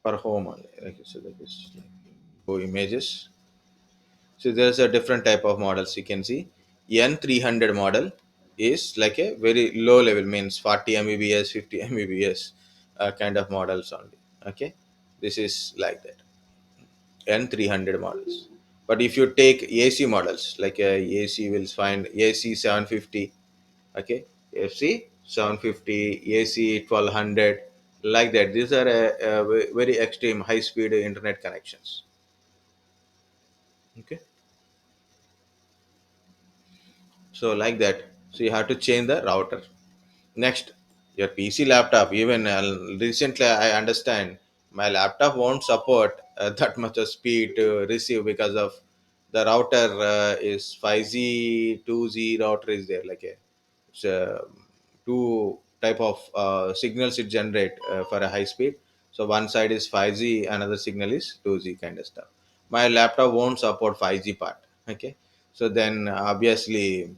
for home only. Like so, that is like go images. So there's a different type of models you can see. N300 model is like a very low level, means 40 mbps, 50 mbps kind of models only. Okay, this is like that. N300 models. But if you take AC models, like AC will find AC 750, okay, AC 750, AC 1200, like that. These are very extreme high speed internet connections. Okay, so like that. So you have to change the router. Next, your PC laptop. Even recently, I understand my laptop won't support that much of speed to receive because of the router is 5G, 2G router is there. Like a it's two type of signals it generate for a high speed. So one side is 5G, another signal is 2G kind of stuff. My laptop won't support 5G part. Okay, so then obviously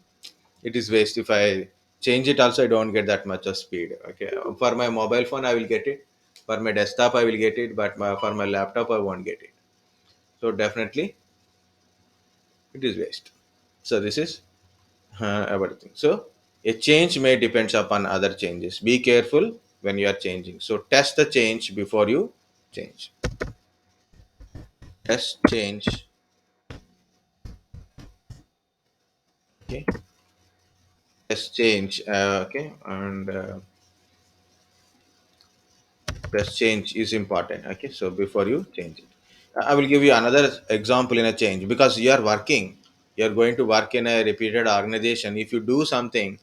it is waste. If I change it also, I don't get that much of speed. Okay, for my mobile phone I will get it, for my desktop I will get it, but for my laptop I won't get it. So definitely it is waste. So this is everything. So a change may depends upon other changes. Be careful when you are changing. So test the change before you change. Test change. Okay, test change. Okay, and press change is important. Okay, so before you change it, I will give you another example in a change. Because you are working, you are going to work in a repeated organization. If you do something,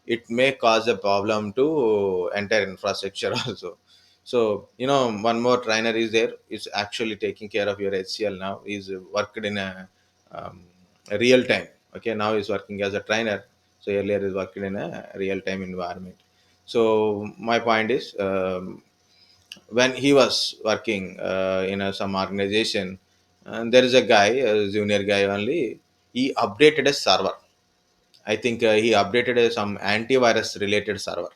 it may cause a problem to entire infrastructure also. So one more trainer is there, is actually taking care of your HCL now. He's worked in um, a real time. Okay, now he's working as a trainer. So earlier he's worked in a real time environment. So my point is, when he was working in some organization, and there is a guy, a junior guy only, he updated a server. I think he updated some antivirus related server.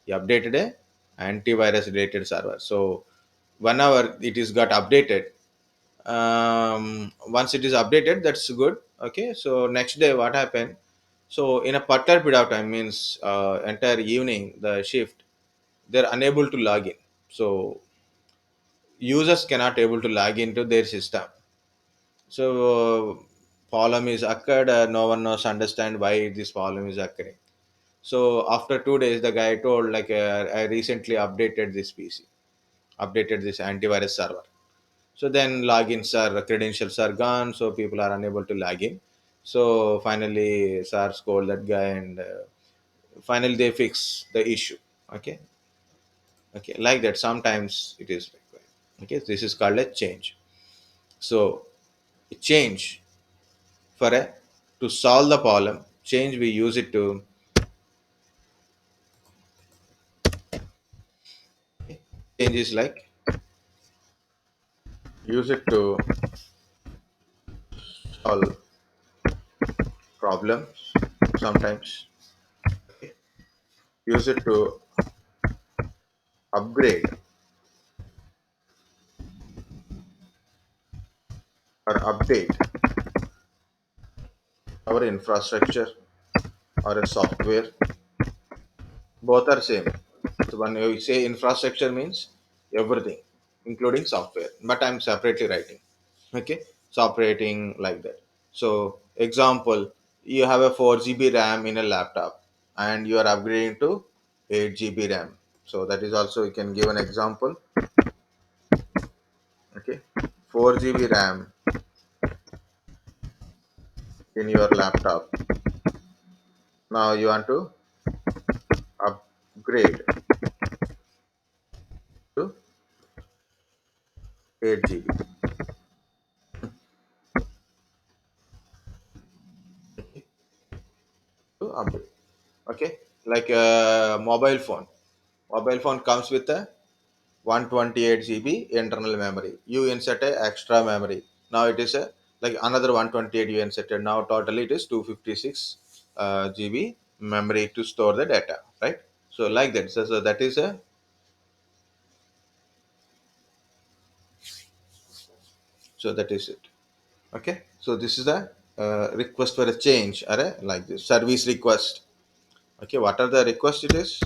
He updated a antivirus related server. So whenever it is got updated, once it is updated, that's good. Okay, so next day what happened? So in a particular period of time, means entire evening, the shift, they're unable to log in. So users cannot able to log into their system. So problem is occurred. No one knows understand why this problem is occurring. So after 2 days, the guy told, like, I recently updated this PC, updated this antivirus server. So then logins are, credentials are gone, so people are unable to log in. So finally sir called that guy, and finally they fix the issue. Okay, okay, like that. Sometimes it is required. Okay, this is called a change. So change for a to solve the problem, change we use it to, change is like use it to solve problems sometimes. Okay, use it to upgrade or update our infrastructure or a software, both are same. So when you say infrastructure means everything, including software, but I'm separately writing. Okay, separating like that. So example, you have a 4 GB RAM in a laptop and you are upgrading to 8 GB RAM. So that is also you can give an example. Okay, 4 GB RAM in your laptop. Now you want to upgrade to 8 GB to upgrade. Okay, like a mobile phone. Mobile phone comes with a 128 GB internal memory. You insert a extra memory. Now it is a like another 128 you inserted. Now totally it is 256 GB memory to store the data, right? So like that. So that is a so that is it. Okay. So this is a request for a change or a like this service request. Okay. What are the request it is?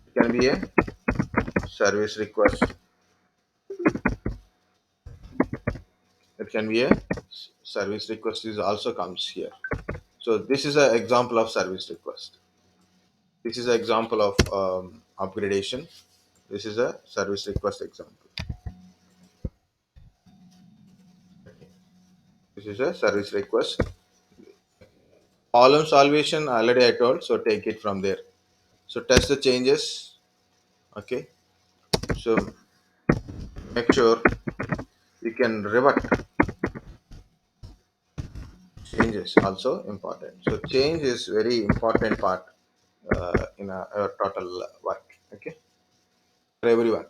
It can be a service request. It can be a service request is also comes here. So this is an example of service request. This is an example of upgradation. This is a service request example. This is a service request. Problem solvation already I told, so take it from there. So test the changes. Okay. So make sure you can revert changes also important. So change is very important part in a total work. Okay. For everyone.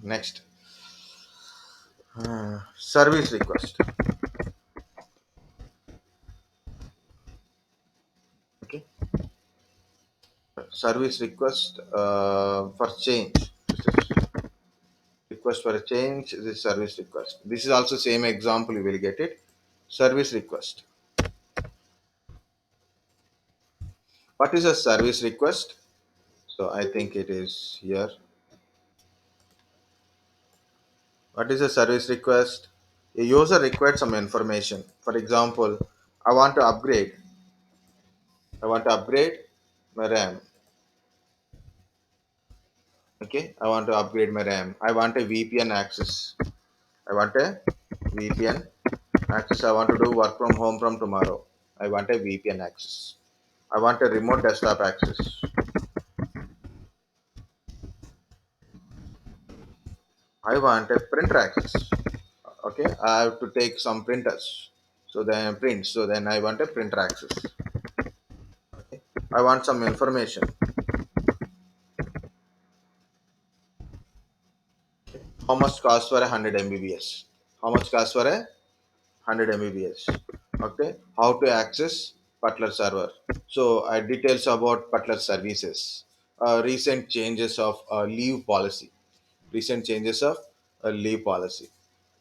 Next, service request. Okay. Service request for change. Request for a change, this service request. This is also same example you will get it. Service request. What is a service request? So I think it is here. What is a service request? A user requires some information. For example, I want to upgrade. I want to upgrade my RAM. Okay, I want to upgrade my RAM. I want a VPN access. I want a VPN access. I want to do work from home from tomorrow. I want a VPN access. I want a remote desktop access. I want a printer access. Okay, I have to take some printers. So then print. So then I want a printer access. Okay. I want some information. How much cost for a 100 Mbps? How much cost for a 100 Mbps? Okay. How to access Butler server? So details about Butler services. Recent changes of leave policy. Recent changes of leave policy.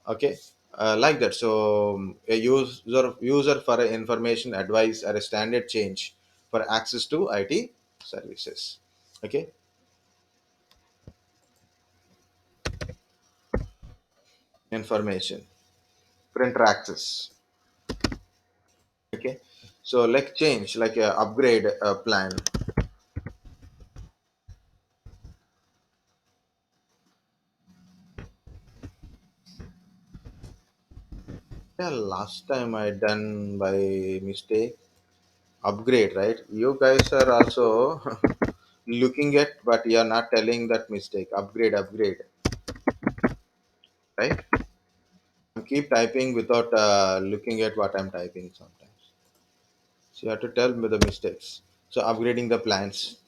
Okay, like that. So a user for a information advice or a standard change for access to IT services. Okay, information printer access. Okay, so like change like a upgrade plan. Yeah, last time I done by mistake upgrade, right? You guys are also looking at, but you are not telling that mistake. Upgrade, right? Keep typing without looking at what I'm typing sometimes. So you have to tell me the mistakes. So upgrading the plans,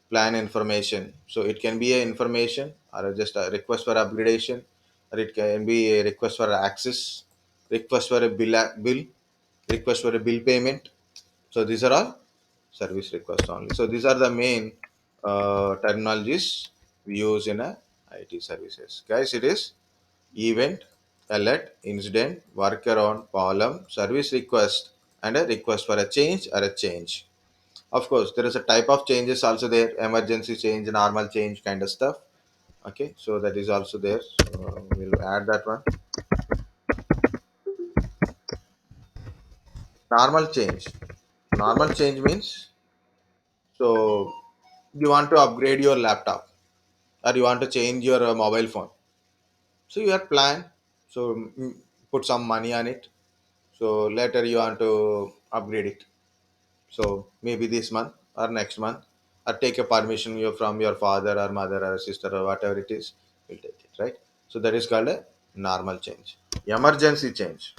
plan information. So it can be a information or just a request for upgradation, or it can be a request for access, request for a bill, request for a bill payment. So these are all service requests only. So these are the main terminologies we use in a IT services. Guys, it is event, alert, incident, workaround, problem, service request, and a request for a change or a change. Of course, there is a type of changes also there, emergency change, normal change kind of stuff. Okay, so that is also there. So we'll add that one. Normal change. Normal change means, so you want to upgrade your laptop or you want to change your mobile phone. So you have plan. So put some money on it. So later you want to upgrade it. So maybe this month or next month, or take a permission from your father or mother or sister or whatever it is, you'll take it, right? So that is called a normal change. Emergency change.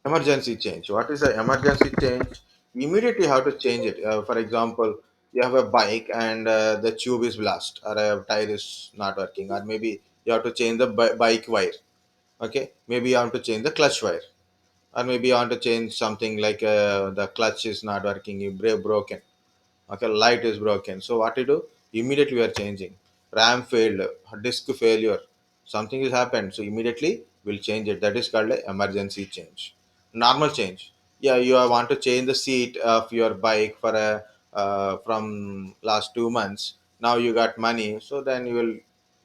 Emergency change. What is the emergency change? Immediately how to change it. For example, you have a bike and the tube is blast or a tire is not working, or maybe you have to change the bike wire. Okay, maybe you have to change the clutch wire, or maybe you want to change something like the clutch is not working, you broken. Okay, light is broken, so what you do, immediately we are changing. RAM failed, disk failure, something has happened, so immediately we'll change it. That is called a emergency change. Normal change, yeah, you want to change the seat of your bike for a from last 2 months. Now you got money, so then you will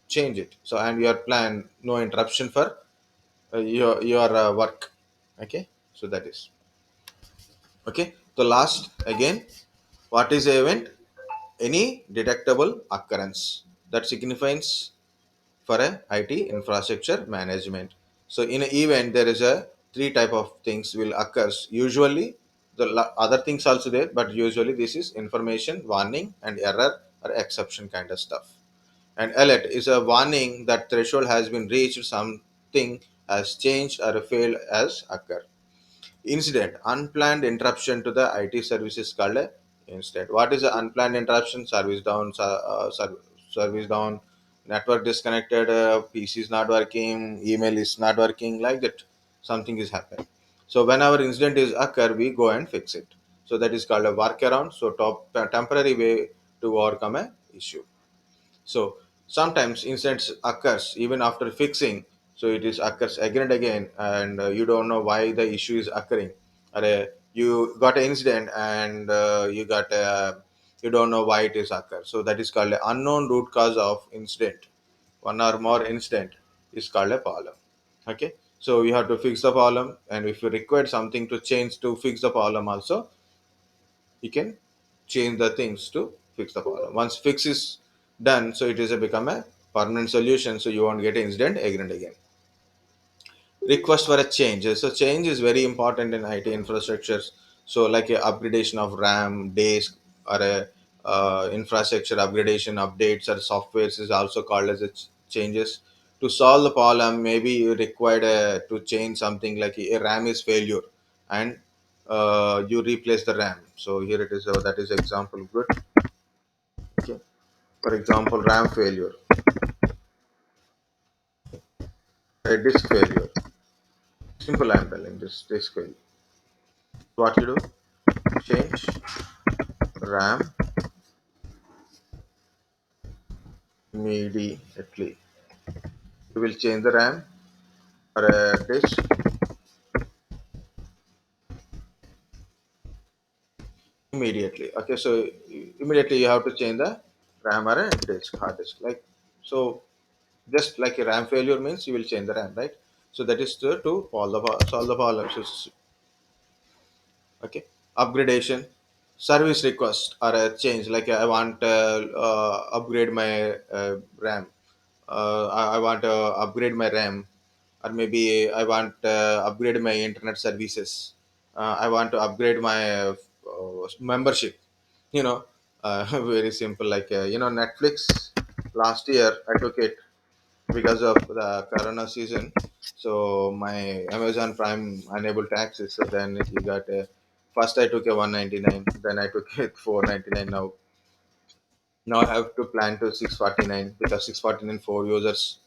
change it. So and your plan, no interruption for your work. Okay, so that is okay. The last again, what is the event? Any detectable occurrence that signifies for a IT infrastructure management. So in an event, there is a three type of things will occurs. Usually, the other things also there, but usually this is information, warning, and error or exception kind of stuff. And alert is a warning that threshold has been reached, something has changed or failed has occurred. Incident, unplanned interruption to the IT services called a incident. What is the unplanned interruption? Service down, service down, network disconnected, PC is not working, email is not working, like that. Something is happening. So whenever incident is occur, we go and fix it. So that is called a workaround. So temporary way to overcome a issue. So sometimes incidents occurs even after fixing. So it is occurs again and again, and you don't know why the issue is occurring. Or you got an incident and you don't know why it is occur. So that is called an unknown root cause of incident. One or more incident is called a problem. Okay. So you have to fix the problem, and if you require something to change to fix the problem also, you can change the things to fix the problem. Once fix is done, so it is a become a permanent solution, so you won't get incident again and again. Request for a change, so change is very important in IT infrastructures. So like a upgradation of RAM disk, or a infrastructure upgradation updates or softwares is also called as a changes. To solve the problem, maybe you required to change something like a RAM is failure, and you replace the RAM. So here it is, that is example good. Okay, for example, RAM failure, a disk failure. Simple, I'm telling, this disk failure. What you do, change RAM immediately. You will change the RAM or a disk immediately. Okay, so immediately you have to change the RAM or a disk, hard disk. Like so, just like a RAM failure means you will change the RAM, right? So that is to solve the problem. So okay, upgradation, service request or a change. Like I want upgrade my RAM. I want to upgrade my RAM, or maybe I want upgrade my internet services. I want to upgrade my membership. You know, very simple. Like Netflix. Last year I took it because of the Corona season. So my Amazon Prime unable to access. So then you got a. First I took a 199. Then I took it 499. Now I have to plan to 649 because 649 for users.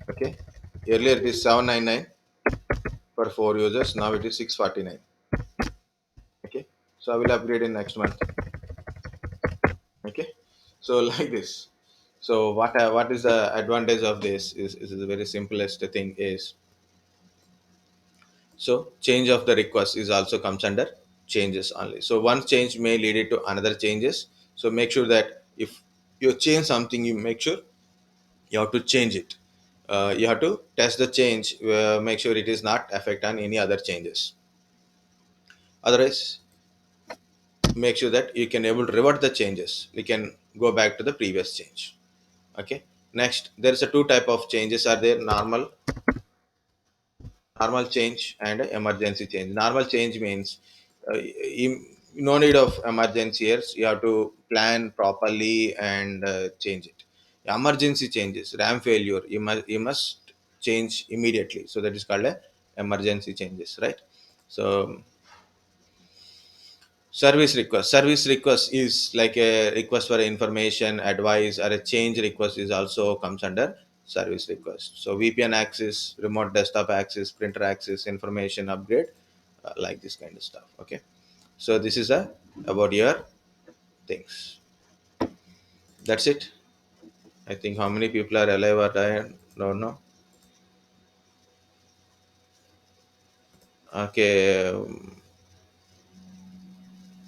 Okay. Earlier it is 799 for 4 users. Now it is 649. Okay. So I will upgrade in next month. Okay, so like this. So what is the advantage of this is the very simplest thing is, so change of the request is also comes under changes only. So one change may lead it to another changes. So make sure that if you change something, you make sure you have to change it. You have to test the change, make sure it is not affect on any other changes. Otherwise, make sure that you can able to revert the changes. You can go back to the previous change. Okay. Next, there is a two type of changes are there: normal change and emergency change. Normal change means no need of emergency here. You have to plan properly and change it. Emergency changes, RAM failure, you must change immediately. So that is called a emergency changes, right? So service request is like a request for information, advice, or a change request is also comes under service request. So VPN access, remote desktop access, printer access, information upgrade, like this kind of stuff. Okay, so this is a about your things. That's it. I think how many people are alive or dying, don't know. Okay,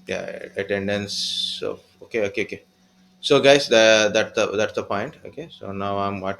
yeah, attendance of, okay, okay, okay. So guys, that's the point. Okay, so now I'm what